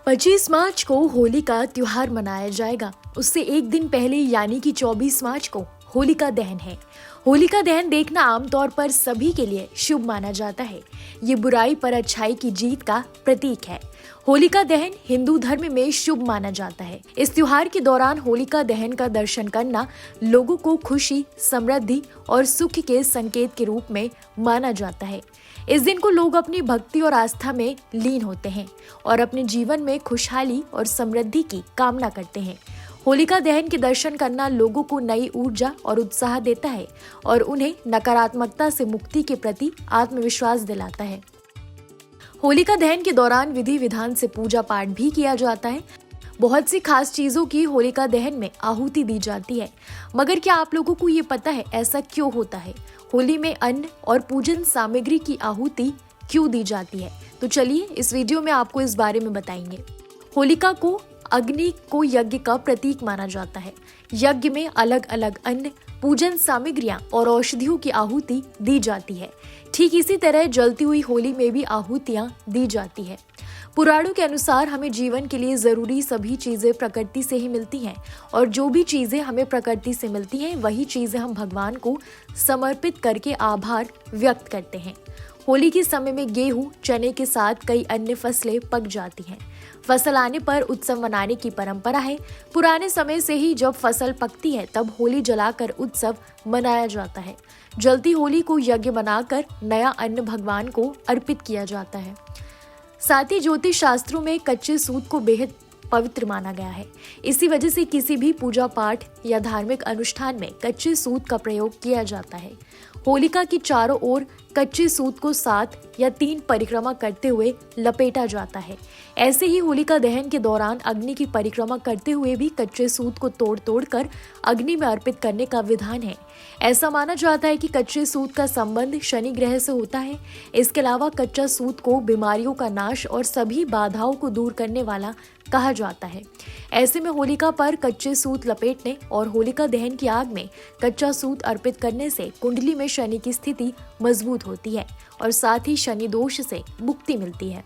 25 मार्च को होली का त्योहार मनाया जाएगा। उससे एक दिन पहले यानी कि 24 मार्च को होलिका दहन है। होलिका दहन देखना आमतौर पर सभी के लिए शुभ माना जाता है। ये बुराई पर अच्छाई की जीत का प्रतीक है। होलिका दहन हिंदू धर्म में शुभ माना जाता है। इस त्योहार के दौरान होलिका दहन का दर्शन करना लोगों को खुशी, समृद्धि और सुख के संकेत के रूप में माना जाता है। इस दिन को लोग अपनी भक्ति और आस्था में लीन होते हैं और अपने जीवन में खुशहाली और समृद्धि की कामना करते हैं। होलिका दहन के दर्शन करना लोगों को नई ऊर्जा और उत्साह देता है और उन्हें नकारात्मकता से मुक्ति के प्रति आत्मविश्वास दिलाता है। होलिका दहन के दौरान विधि विधान से पूजा पाठ भी किया जाता है। बहुत सी खास चीजों की होलिका दहन में आहुति दी जाती है। मगर क्या आप लोगों को ये पता है ऐसा क्यों होता है? होली में अन्न और पूजन सामग्री की आहुति क्यों दी जाती है? तो चलिए इस वीडियो में आपको इस बारे में बताएंगे। होलिका को अग्नि को यज्ञ का प्रतीक माना जाता है। यज्ञ में अलग अलग अन्न, पूजन सामग्रियां और औषधियों की आहुति दी जाती है। ठीक इसी तरह जलती हुई होली में भी आहुतियां दी जाती है। पुराणों के अनुसार हमें जीवन के लिए जरूरी सभी चीजें प्रकृति से ही मिलती हैं और जो भी चीजें हमें प्रकृति से मिलती हैं वही चीजें हम भगवान को समर्पित करके आभार व्यक्त करते हैं। होली के समय में गेहूं, चने के साथ कई अन्य फसलें पक जाती हैं। फसल आने पर उत्सव मनाने की परंपरा है। पुराने समय से ही जब फसल पकती है तब होली जलाकर उत्सव मनाया जाता है। जलती होली को यज्ञ बनाकर नया अन्न भगवान को अर्पित किया जाता है। साथ ही ज्योतिष शास्त्रों में कच्चे सूत को बेहद पवित्र माना गया है। इसी वजह से किसी भी पूजा पाठ या धार्मिक अनुष्ठान में कच्चे सूत का प्रयोग किया जाता है। होलिका की चारों ओर कच्चे सूत को 7 या 3 परिक्रमा करते हुए लपेटा जाता है। ऐसे ही होलिका दहन के दौरान अग्नि की परिक्रमा करते हुए भी कच्चे सूत को तोड़ कर अग्नि में अर्पित करने का विधान है। ऐसा माना जाता है कि कच्चे सूत का संबंध शनि ग्रह से होता है। इसके अलावा कच्चा सूत को बीमारियों का नाश और सभी बाधाओं को दूर करने वाला कहा जाता है। ऐसे में होलिका पर कच्चे सूत लपेटने और होलिका दहन की आग में कच्चा सूत अर्पित करने से कुंडली में शनि की स्थिति मजबूत होती है और साथ ही शनि दोष से मुक्ति मिलती है।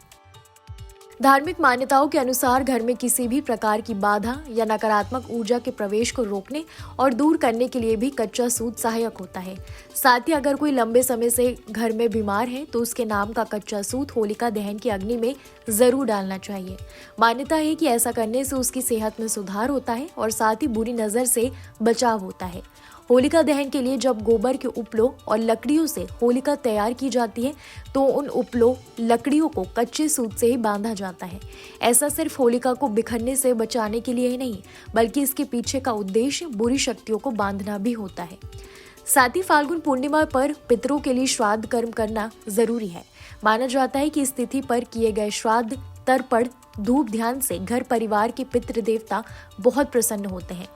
धार्मिक मान्यताओं के अनुसार घर में किसी भी प्रकार की बाधा या नकारात्मक ऊर्जा के प्रवेश को रोकने और दूर करने के लिए भी कच्चा सूत सहायक होता है। साथ ही अगर कोई लंबे समय से घर में बीमार है तो उसके नाम का कच्चा सूत होलिका दहन की अग्नि में जरूर डालना चाहिए। मान्यता है कि ऐसा करने से उसकी सेहत में सुधार होता है और साथ ही बुरी नजर से बचाव होता है। होलिका दहन के लिए जब गोबर के उपलों और लकड़ियों से होलिका तैयार की जाती है तो उन उपलों लकड़ियों को कच्चे सूत से ही बांधा जाता है। ऐसा सिर्फ होलिका को बिखरने से बचाने के लिए ही नहीं बल्कि इसके पीछे का उद्देश्य बुरी शक्तियों को बांधना भी होता है। साथ ही फाल्गुन पूर्णिमा पर पितरों के लिए श्राद्ध कर्म करना जरूरी है। माना जाता है कि इस तिथि पर किए गए श्राद्ध, तर्पण, धूप ध्यान से घर परिवार के पितृ देवता बहुत प्रसन्न होते हैं।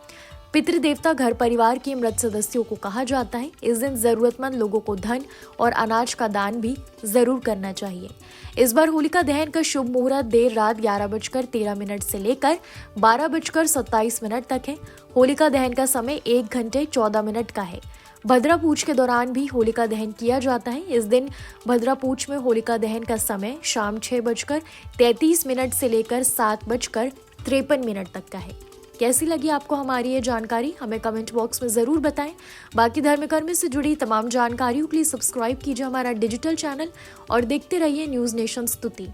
पितृ देवता घर परिवार के मृत सदस्यों को कहा जाता है। इस दिन जरूरतमंद लोगों को धन और अनाज का दान भी जरूर करना चाहिए। इस बार होलिका दहन का शुभ मुहूर्त देर रात 11:13 से लेकर 12:27 तक है। होलिका दहन का समय 1 घंटे 14 मिनट का है। भद्रा पूज के दौरान भी होलिका दहन किया जाता है। इस दिन भद्रा पूज में होलिका दहन का समय शाम 6:33 से लेकर 7:53 तक का है। कैसी लगी आपको हमारी ये जानकारी? हमें कमेंट बॉक्स में जरूर बताएं। बाकी धर्म कर्म से जुड़ी तमाम जानकारियों के लिए सब्सक्राइब कीजिए हमारा डिजिटल चैनल और देखते रहिए न्यूज़ नेशन स्तुति।